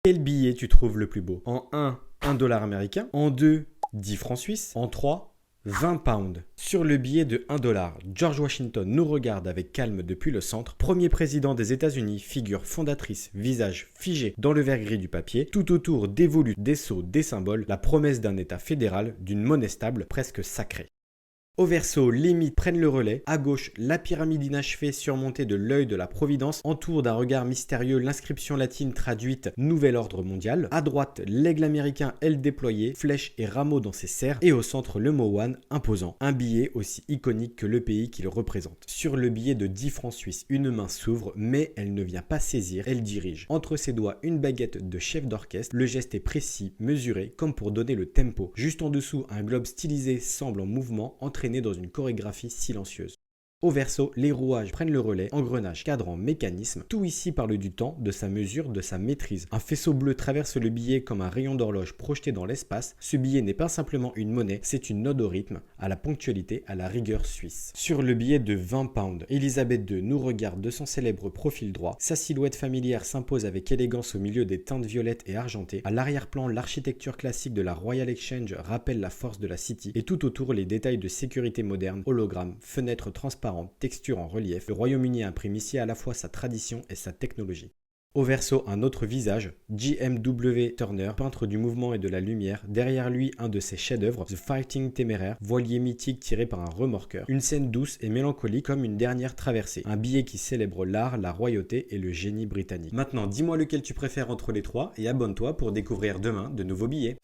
Quel billet tu trouves le plus beau? En 1, 1 dollar américain. En 2, 10 francs suisses. En 3, 20 pounds. Sur le billet de 1 dollar, George Washington nous regarde avec calme depuis le centre. Premier président des États-Unis, figure fondatrice, visage figé dans le vert gris du papier. Tout autour des volutes, des sceaux, des symboles, la promesse d'un État fédéral, d'une monnaie stable, presque sacrée. Au verso, les mythes prennent le relais. À gauche, la pyramide inachevée surmontée de l'œil de la Providence entoure d'un regard mystérieux l'inscription latine traduite Nouvel Ordre Mondial. À droite, l'aigle américain aile déployée, flèches et rameaux dans ses serres. Et au centre, le mot One imposant. Un billet aussi iconique que le pays qu'il représente. Sur le billet de 10 francs suisses, une main s'ouvre, mais elle ne vient pas saisir, elle dirige. Entre ses doigts, une baguette de chef d'orchestre. Le geste est précis, mesuré, comme pour donner le tempo. Juste en dessous, un globe stylisé semble en mouvement, entraîné dans une chorégraphie silencieuse. Au verso, les rouages prennent le relais, engrenages, cadrans, mécanismes. Tout ici parle du temps, de sa mesure, de sa maîtrise. Un faisceau bleu traverse le billet comme un rayon d'horloge projeté dans l'espace. Ce billet n'est pas simplement une monnaie, c'est une ode au rythme, à la ponctualité, à la rigueur suisse. Sur le billet de 20 pounds, Elisabeth II nous regarde de son célèbre profil droit. Sa silhouette familière s'impose avec élégance au milieu des teintes violettes et argentées. À l'arrière-plan, l'architecture classique de la Royal Exchange rappelle la force de la City. Et tout autour, les détails de sécurité moderne, hologrammes, fenêtres transparentes, texture en relief. Le Royaume-Uni imprime ici à la fois sa tradition et sa technologie. Au verso, un autre visage, J.M.W. Turner, peintre du mouvement et de la lumière. Derrière lui, un de ses chefs-d'œuvre, The Fighting Téméraire, voilier mythique tiré par un remorqueur. Une scène douce et mélancolique comme une dernière traversée. Un billet qui célèbre l'art, la royauté et le génie britannique. Maintenant, dis-moi lequel tu préfères entre les trois et abonne-toi pour découvrir demain de nouveaux billets.